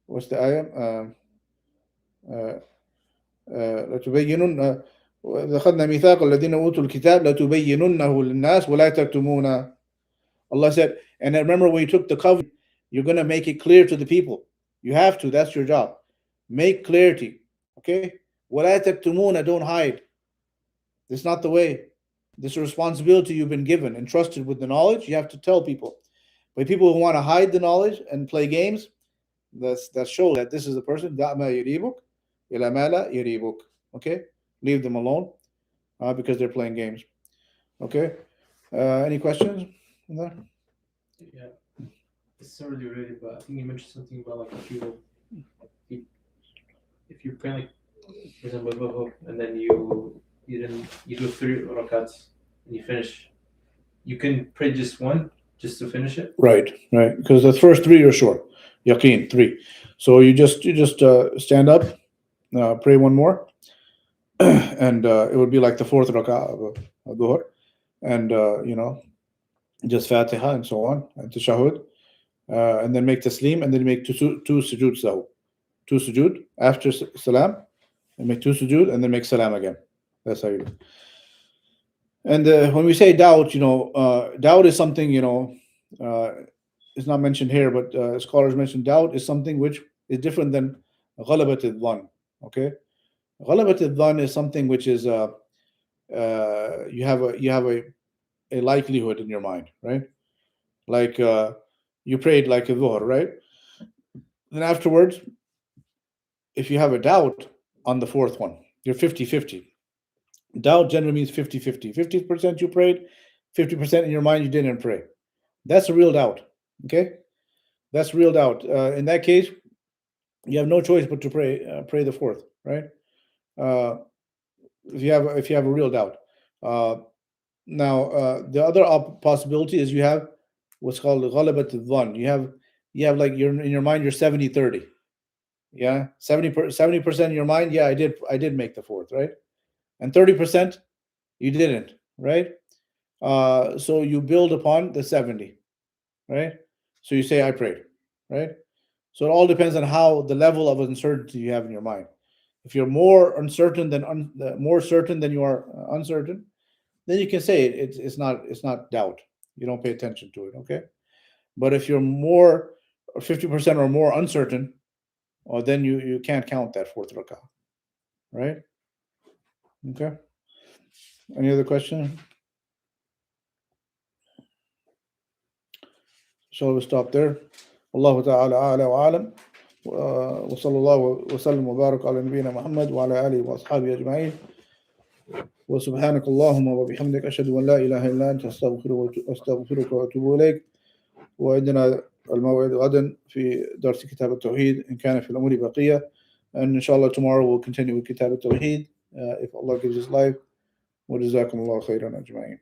what's the ayah? لتبينن وإذ أخذنا ميثاق الذين أوتوا الكتاب لتبيننه للناس ولا تكتمونه. Allah said, and remember when you took the covenant, you're going to make it clear to the people. You have to. That's your job. Make clarity. Okay? ولا تكتمونه, don't hide. This is not the way. This is a responsibility you've been given and trusted with the knowledge. You have to tell people. But people who want to hide the knowledge and play games, that shows that this is the person. دع ما يريبك إلى ما لا يريبك. Okay, leave them alone. because they're playing games. Okay. Any questions on that? Yeah. It's not really related, but I think you mentioned something about like if you pray like for example Dhuhr, and then you do 3 rakats and you finish, you can pray just one just to finish it. Right. Because the first 3 are short. Yaqeen 3. So you just stand up, pray one more, and it would be like the 4th rak'ah of Dhuhr, and just Fatiha and so on, and Tashahud, and then make taslim, and then make two sujood sahu. 2 sujood after salam, and make 2 sujood, and then make salam again. That's how you do. And when we say doubt, doubt is something, it's not mentioned here, but scholars mention doubt is something which is different than ghalabat al-dhann. Okay, ghalabat al-dhann is something which is you have a likelihood in your mind, right? Like you prayed like a dhuhr, right? Then afterwards, if you have a doubt on the 4th one, you're 50-50. Doubt generally means 50-50. 50% you prayed, 50% in your mind you didn't pray. That's a real doubt. Okay, that's real doubt. In that case, you have no choice but to pray the 4th, right? If you have a real doubt. Now the other possibility is you have what's called ghalabat al-dhann. You have like you're in your mind you're 70-30. Yeah, 70% in your mind. Yeah, I did make the 4th, right? And 30% you didn't, right? So you build upon the 70, right? So you say I prayed, right? So it all depends on how the level of uncertainty you have in your mind. If you're more uncertain than more certain than you are uncertain, then you can say it's not doubt. You don't pay attention to it, okay? But if you're more 50% or more uncertain, or then you can't count that 4th rakah, right? Okay. Any other question? Shall we stop there? Allahu ta'ala a'la wa a'lam. وصلى الله وسلم وبارك على نبينا محمد وعلى آله وأصحابه أجمعين. وسبحانك اللهم وبحمدك أشهد أن لا إله إلا أنت أستغفرك وأتوب إليك. وعندنا الموعد غدا في درس كتاب التوحيد إن كان في الأمور بقية. And inshallah tomorrow we'll continue with كتاب التوحيد if Allah gives us life. وجزاكم الله خيرا أجمعين.